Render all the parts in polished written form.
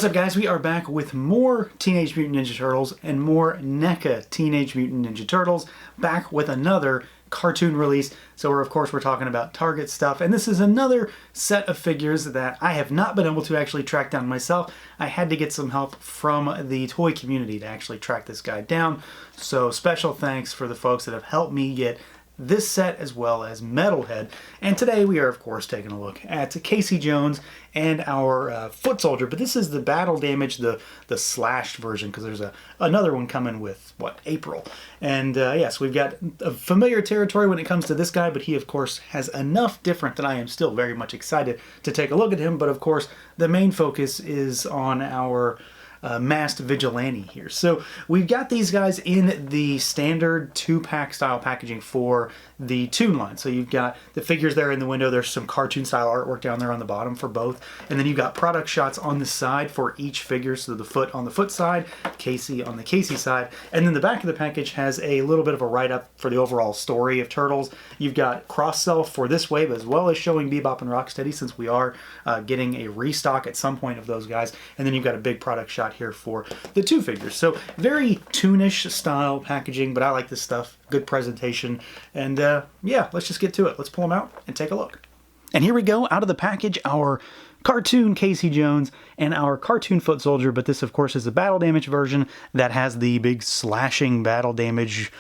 What's up, guys? We are back with more Teenage Mutant Ninja Turtles and more NECA Teenage Mutant Ninja Turtles, back with another cartoon release. So we're talking about Target stuff, and this is another set of figures that I have not been able to actually track down myself. I had to get some help from the toy community to actually track this guy down. So special thanks for the folks that have helped me get this set as well as Metalhead. And today we are of course taking a look at Casey Jones and our foot soldier, but this is the battle damage, the slashed version, because there's another one coming with April. And yes, we've got a familiar territory when it comes to this guy, but he of course has enough different that I am still very much excited to take a look at him. But of course the main focus is on our masked vigilante here. So we've got these guys in the standard 2-pack style packaging for the Toon line. So you've got the figures there in the window. There's some cartoon style artwork down there on the bottom for both. And then you've got product shots on the side for each figure. So the foot on the foot side, Casey on the Casey side. And then the back of the package has a little bit of a write-up for the overall story of Turtles. You've got cross-sell for this wave, as well as showing Bebop and Rocksteady, since we are getting a restock at some point of those guys. And then you've got a big product shot here for the two figures. So very toonish style packaging, but I like this stuff. Good presentation. And yeah, let's just get to it. Let's pull them out and take a look. And here we go, out of the package, our cartoon Casey Jones and our cartoon foot soldier. But this of course is the battle damage version that has the big slashing battle damage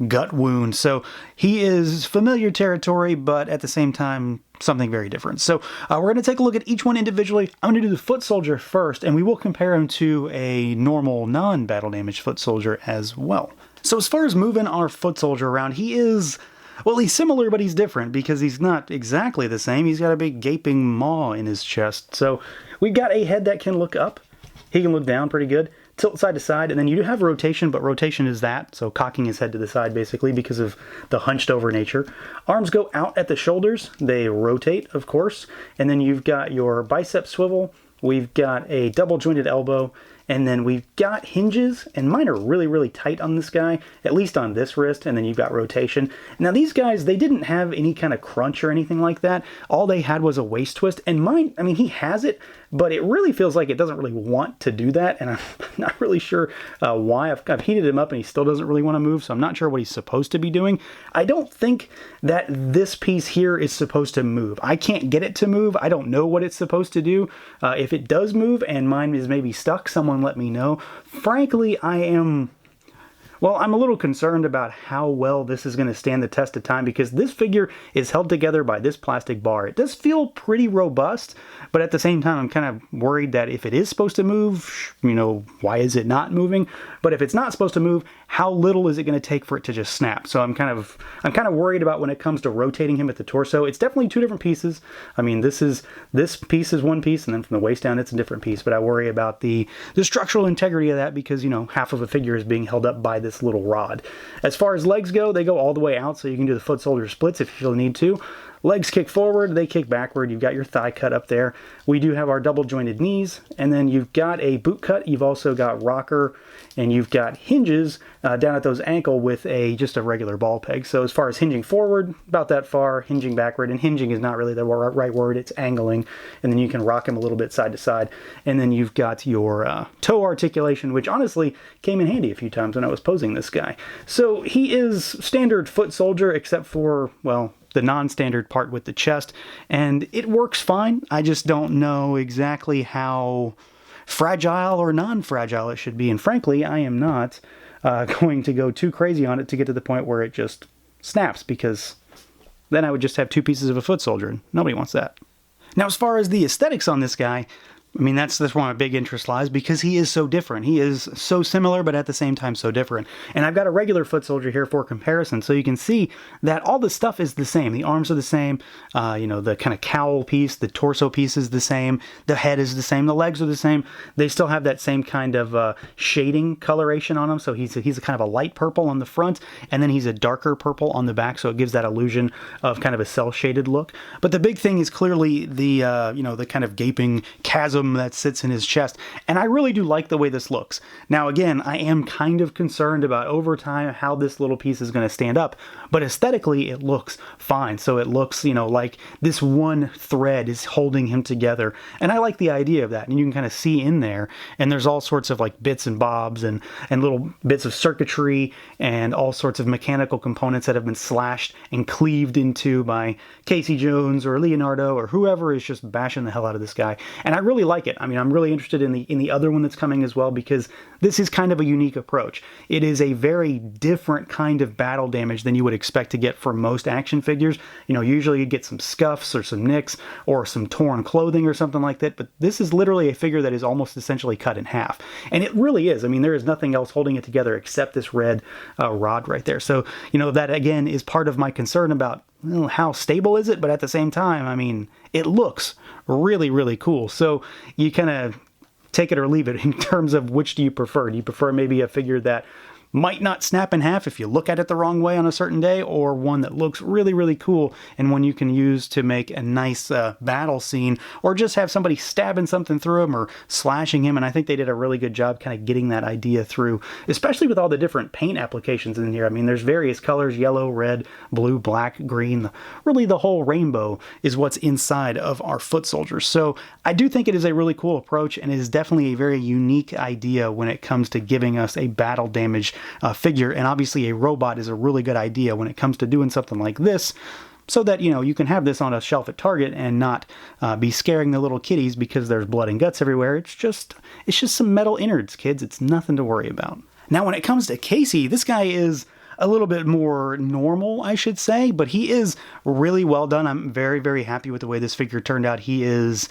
gut wound. So he is familiar territory, but at the same time something very different. So we're going to take a look at each one individually. I'm going to do the foot soldier first, and we will compare him to a normal non-battle damage foot soldier as well. So as far as moving our foot soldier around, he is, well, he's similar, but he's different because he's not exactly the same. He's got a big gaping maw in his chest. So we've got a head that can look up. He can look down pretty good. Tilt side to side, and then you do have rotation, but rotation is that, so cocking his head to the side basically because of the hunched over nature. Arms go out at the shoulders, they rotate of course, and then you've got your bicep swivel, we've got a double jointed elbow, and then we've got hinges, and mine are really tight on this guy, at least on this wrist, and then you've got rotation. Now these guys, they didn't have any kind of crunch or anything like that. All they had was a waist twist, and mine, I mean, he has it, but it really feels like it doesn't really want to do that, and I'm not really sure why. I've heated him up and he still doesn't really want to move, so I'm not sure what he's supposed to be doing. I don't think that this piece here is supposed to move. I can't get it to move. I don't know what it's supposed to do. If it does move and mine is maybe stuck, someone let me know. Frankly, I'm a little concerned about how well this is going to stand the test of time, because this figure is held together by this plastic bar. It does feel pretty robust, but at the same time, I'm kind of worried that if it is supposed to move, you know, why is it not moving? But if it's not supposed to move, how little is it going to take for it to just snap? So I'm kind of worried about when it comes to rotating him at the torso. It's definitely two different pieces. I mean, this piece is one piece, and then from the waist down, it's a different piece. But I worry about the structural integrity of that because, you know, half of a figure is being held up by this little rod. As far as legs go, they go all the way out, so you can do the foot soldier splits if you feel the need to. Legs kick forward, they kick backward. You've got your thigh cut up there. We do have our double jointed knees, and then you've got a boot cut. You've also got rocker, and you've got hinges down at those ankle with just a regular ball peg. So as far as hinging forward, about that far, hinging backward, and hinging is not really the right word, it's angling, and then you can rock him a little bit side to side. And then you've got your toe articulation, which honestly came in handy a few times when I was posing this guy. So he is standard foot soldier, except for, well, the non-standard part with the chest, and it works fine. I just don't know exactly how fragile or non-fragile it should be, and frankly, I am not going to go too crazy on it to get to the point where it just snaps, because then I would just have two pieces of a foot soldier, and nobody wants that. Now, as far as the aesthetics on this guy, I mean, that's where my big interest lies, because he is so different. He is so similar, but at the same time so different. And I've got a regular foot soldier here for comparison, so you can see that all the stuff is the same. The arms are the same, you know, the kind of cowl piece, the torso piece is the same, the head is the same, the legs are the same. They still have that same kind of shading coloration on him, so he's a kind of a light purple on the front, and then he's a darker purple on the back, so it gives that illusion of kind of a cel-shaded look. But the big thing is clearly the, you know, the kind of gaping chasm bosom that sits in his chest. And I really do like the way this looks. Now, again, I am kind of concerned about over time how this little piece is going to stand up, but aesthetically it looks fine. So it looks, you know, like this one thread is holding him together. And I like the idea of that. And you can kind of see in there, and there's all sorts of like bits and bobs and little bits of circuitry and all sorts of mechanical components that have been slashed and cleaved into by Casey Jones or Leonardo or whoever is just bashing the hell out of this guy. And I really like it. I mean, I'm really interested in the other one that's coming as well, because this is kind of a unique approach. It is a very different kind of battle damage than you would expect to get from most action figures. You know, usually you get some scuffs or some nicks or some torn clothing or something like that, but this is literally a figure that is almost essentially cut in half. And it really is. I mean, there is nothing else holding it together except this red rod right there. So, you know, that again is part of my concern about, well, how stable is it? But at the same time, I mean, it looks really, really cool. So you kind of take it or leave it in terms of which do you prefer. Do you prefer maybe a figure that might not snap in half if you look at it the wrong way on a certain day, or one that looks really, really cool and one you can use to make a nice battle scene, or just have somebody stabbing something through him or slashing him? And I think they did a really good job kind of getting that idea through, especially with all the different paint applications in here. I mean, there's various colors: yellow, red, blue, black, green. Really, the whole rainbow is what's inside of our foot soldiers. So I do think it is a really cool approach, and it is definitely a very unique idea when it comes to giving us a battle damage figure. And obviously a robot is a really good idea when it comes to doing something like this, so that, you know, you can have this on a shelf at Target and not be scaring the little kitties because there's blood and guts everywhere. It's just some metal innards, kids. It's nothing to worry about. Now, when it comes to Casey, this guy is a little bit more normal, I should say, but he is really well done. I'm very, very happy with the way this figure turned out. He is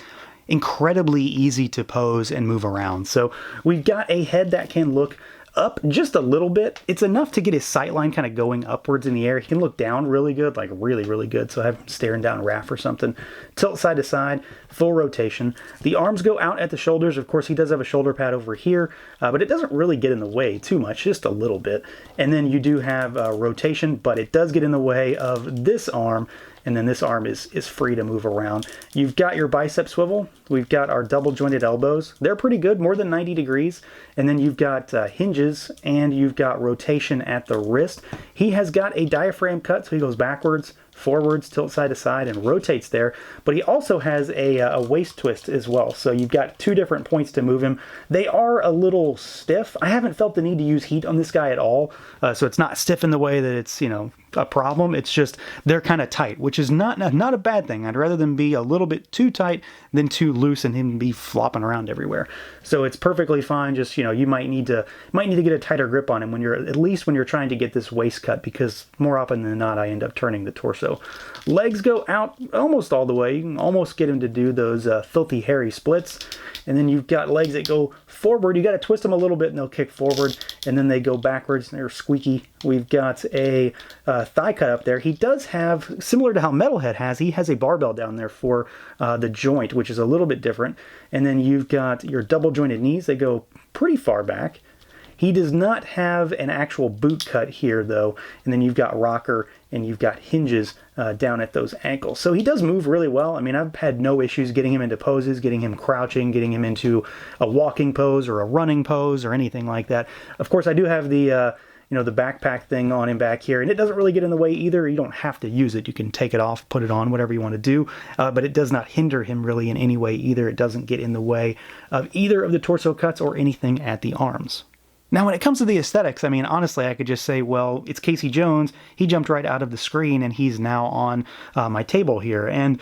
incredibly easy to pose and move around. So we've got a head that can look up just a little bit. It's enough to get his sight line kind of going upwards in the air. He can look down really good, like really, really good. So I have him staring down Raph or something. Tilt side to side, full rotation. The arms go out at the shoulders. Of course, he does have a shoulder pad over here, but it doesn't really get in the way too much, just a little bit. And then you do have rotation, but it does get in the way of this arm. And then this arm is free to move around. You've got your bicep swivel. We've got our double jointed elbows. They're pretty good, more than 90 degrees. And then you've got hinges, and you've got rotation at the wrist. He has got a diaphragm cut, so he goes backwards, forwards, tilt side to side, and rotates there. But he also has a waist twist as well. So you've got two different points to move him. They are a little stiff. I haven't felt the need to use heat on this guy at all. So it's not stiff in the way that it's, you know, a problem. It's just they're kind of tight, which is not a bad thing. I'd rather them be a little bit too tight than too loose and him be flopping around everywhere. So it's perfectly fine. Just, you know, you might need to get a tighter grip on him when you're trying to get this waist cut, because more often than not I end up turning the torso. Legs go out almost all the way. You can almost get him to do those filthy hairy splits. And then you've got legs that go forward. You got to twist them a little bit and they'll kick forward, and then they go backwards and they're squeaky. We've got a thigh cut up there. He does have, similar to how Metalhead has, he has a barbell down there for the joint, which is a little bit different. And then you've got your double jointed knees. They go pretty far back. He does not have an actual boot cut here, though. And then you've got rocker and you've got hinges down at those ankles. So he does move really well. I mean, I've had no issues getting him into poses, getting him crouching, getting him into a walking pose or a running pose or anything like that. Of course, I do have the the backpack thing on him back here, and it doesn't really get in the way either. You don't have to use it. You can take it off, put it on, whatever you want to do, but it does not hinder him really in any way either. It doesn't get in the way of either of the torso cuts or anything at the arms. Now, when it comes to the aesthetics, I mean, honestly, I could just say, well, it's Casey Jones. He jumped right out of the screen, and he's now on my table here. And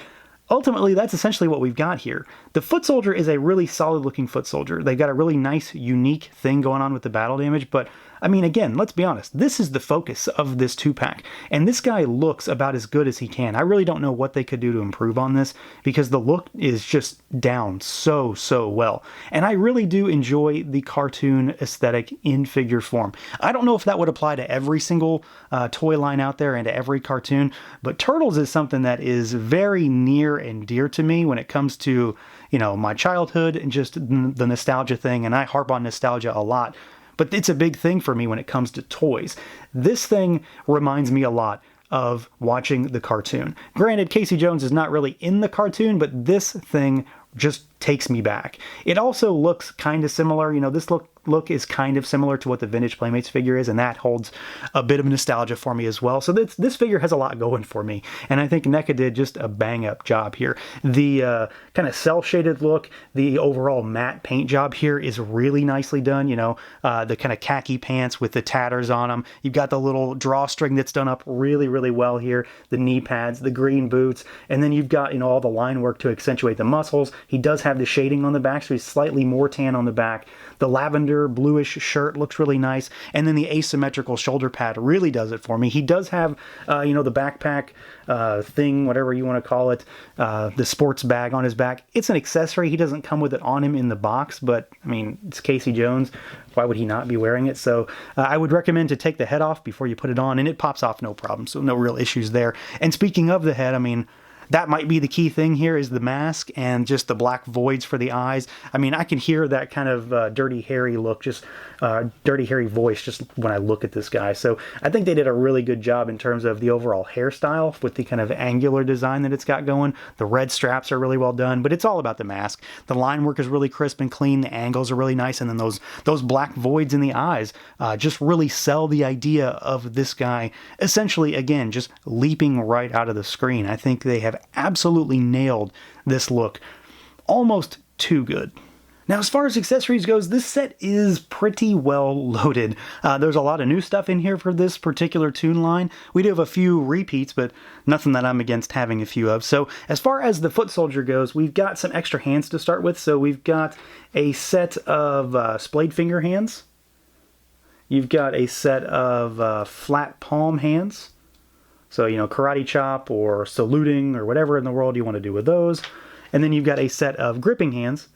ultimately, that's essentially what we've got here. The foot soldier is a really solid-looking foot soldier. They've got a really nice, unique thing going on with the battle damage, but I mean, again, let's be honest, this is the focus of this 2-pack, and this guy looks about as good as he can. I really don't know what they could do to improve on this, because the look is just down so well. And I really do enjoy the cartoon aesthetic in figure form. I don't know if that would apply to every single toy line out there and to every cartoon, but Turtles is something that is very near and dear to me when it comes to, my childhood and just the nostalgia thing, and I harp on nostalgia a lot. But it's a big thing for me when it comes to toys. This thing reminds me a lot of watching the cartoon. Granted, Casey Jones is not really in the cartoon, but this thing just takes me back. It also looks kind of similar. You know, this look is kind of similar to what the vintage Playmates figure is, and that holds a bit of nostalgia for me as well. So this figure has a lot going for me, and I think NECA did just a bang-up job here. The kind of cel-shaded look, the overall matte paint job here is really nicely done. You know, the kind of khaki pants with the tatters on them. You've got the little drawstring that's done up really, really well here. The knee pads, the green boots, and then you've got, you know, all the line work to accentuate the muscles. He does have the shading on the back, so he's slightly more tan on the back. The lavender bluish shirt looks really nice, and then the asymmetrical shoulder pad really does it for me. He does have, you know, the backpack thing, whatever you want to call it, the sports bag on his back. It's an accessory. He doesn't come with it on him in the box, but I mean, it's Casey Jones. Why would he not be wearing it? So I would recommend to take the head off before you put it on, and it pops off no problem, so no real issues there. And speaking of the head, I mean, that might be the key thing here, is the mask and just the black voids for the eyes. I mean, I can hear that kind of Dirty Harry look, just Dirty Harry voice, just when I look at this guy. So I think they did a really good job in terms of the overall hairstyle with the kind of angular design that it's got going. The red straps are really well done, but it's all about the mask. The line work is really crisp and clean. The angles are really nice, and then those black voids in the eyes just really sell the idea of this guy essentially, again, just leaping right out of the screen. I think they have absolutely nailed this look, almost too good. Now, as far as accessories goes, this set is pretty well loaded. There's a lot of new stuff in here for this particular Toon line. We do have a few repeats, but nothing that I'm against having a few of. So as far as the foot soldier goes, we've got some extra hands to start with. So we've got a set of splayed finger hands. You've got a set of flat palm hands. So, you know, karate chop or saluting or whatever in the world you want to do with those. And then you've got a set of gripping hands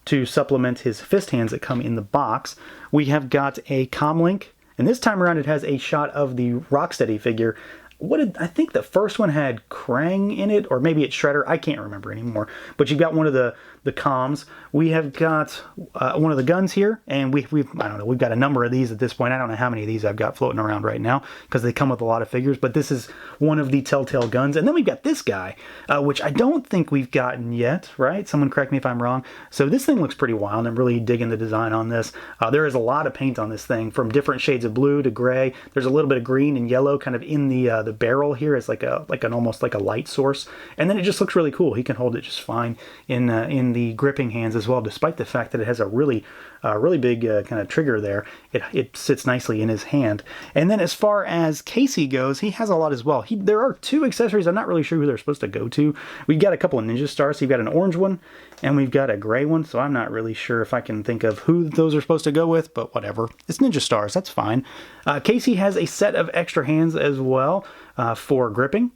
to supplement his fist hands that come in the box. We have got a comlink, and this time around it has a shot of the Rocksteady figure. I think the first one had Krang in it, or maybe it's Shredder. I can't remember anymore. But you've got one of the comms. We have got one of the guns here, and I don't know, we've got a number of these at this point. I don't know how many of these I've got floating around right now, because they come with a lot of figures, but this is one of the Telltale guns. And then we've got this guy, which I don't think we've gotten yet, right? Someone correct me if I'm wrong. So this thing looks pretty wild. I'm really digging the design on this. There is a lot of paint on this thing, from different shades of blue to gray. There's a little bit of green and yellow kind of in the barrel here as almost like a light source, and then it just looks really cool. He can hold it just fine in the gripping hands as well, despite the fact that it has a really big kind of trigger there. It sits nicely in his hand. And then as far as Casey goes, he has a lot as well. There are two accessories. I'm not really sure who they're supposed to go to. We've got a couple of Ninja Stars. So you've got an orange one, and we've got a gray one, so I'm not really sure if I can think of who those are supposed to go with, but whatever. It's Ninja Stars, that's fine. Casey has a set of extra hands as well for gripping.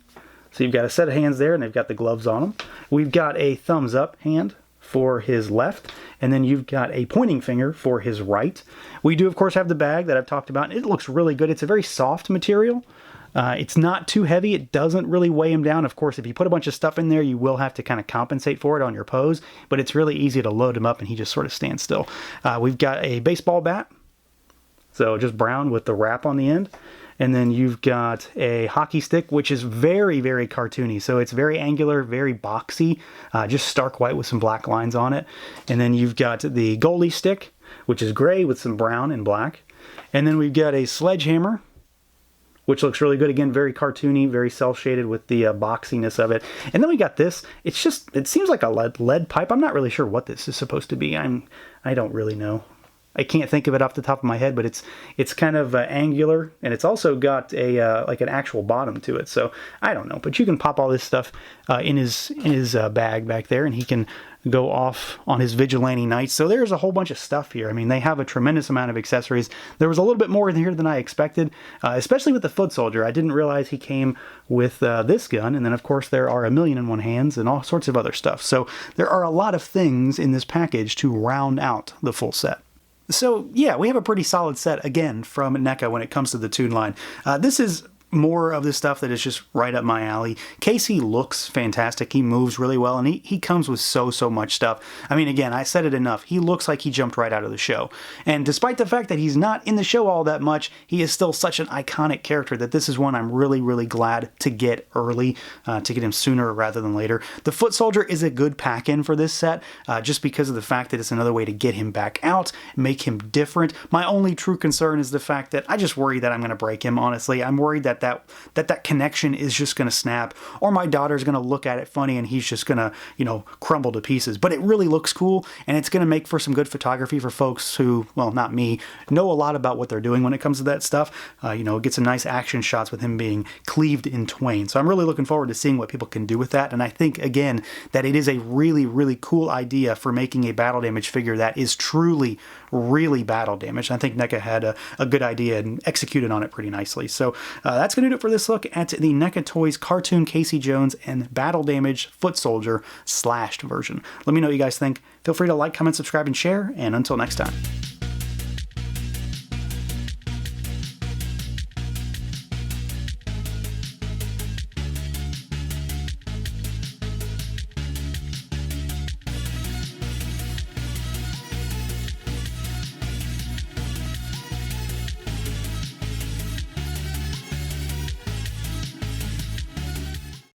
So you've got a set of hands there, and they've got the gloves on them. We've got a thumbs up hand for his left, and then you've got a pointing finger for his right. We do, of course, have the bag that I've talked about. It looks really good. It's a very soft material. It's not too heavy. It doesn't really weigh him down. Of course, if you put a bunch of stuff in there, you will have to kind of compensate for it on your pose, but it's really easy to load him up, and he just sort of stands still. We've got a baseball bat, so just brown with the wrap on the end. And then you've got a hockey stick, which is very, very cartoony. So it's very angular, very boxy, just stark white with some black lines on it. And then you've got the goalie stick, which is gray with some brown and black. And then we've got a sledgehammer, which looks really good. Again, very cartoony, very cel-shaded with the boxiness of it. And then we got this. It seems like a lead pipe. I'm not really sure what this is supposed to be. I don't really know. I can't think of it off the top of my head, but it's kind of angular, and it's also got a like an actual bottom to it. So I don't know, but you can pop all this stuff in his bag back there, and he can go off on his vigilante nights. So there's a whole bunch of stuff here. I mean, they have a tremendous amount of accessories. There was a little bit more in here than I expected, especially with the foot soldier. I didn't realize he came with this gun, and then of course there are 1,000,001 hands and all sorts of other stuff. So there are a lot of things in this package to round out the full set. So yeah, we have a pretty solid set again from NECA when it comes to the Toon line. This is more of this stuff that is just right up my alley. Casey looks fantastic. He moves really well, and he comes with so much stuff. I mean, again, I said it enough. He looks like he jumped right out of the show. And despite the fact that he's not in the show all that much, he is still such an iconic character that this is one I'm really glad to get early, to get him sooner rather than later. The Foot Soldier is a good pack-in for this set, just because of the fact that it's another way to get him back out, make him different. My only true concern is the fact that I just worry that I'm going to break him, honestly. I'm worried that connection is just going to snap, or my daughter's going to look at it funny and he's just going to, you know, crumble to pieces. But it really looks cool, and it's going to make for some good photography for folks who, well, not me, know a lot about what they're doing when it comes to that stuff. You know, get some nice action shots with him being cleaved in twain. So I'm really looking forward to seeing what people can do with that. And I think, again, that it is a really cool idea for making a battle damage figure that is truly really battle damage. I think NECA had a good idea and executed on it pretty nicely. So that's going to do it for this look at the NECA Toys cartoon Casey Jones and battle damage Foot Soldier slashed version. Let me know what you guys think. Feel free to like, comment, subscribe, and share, and until next time.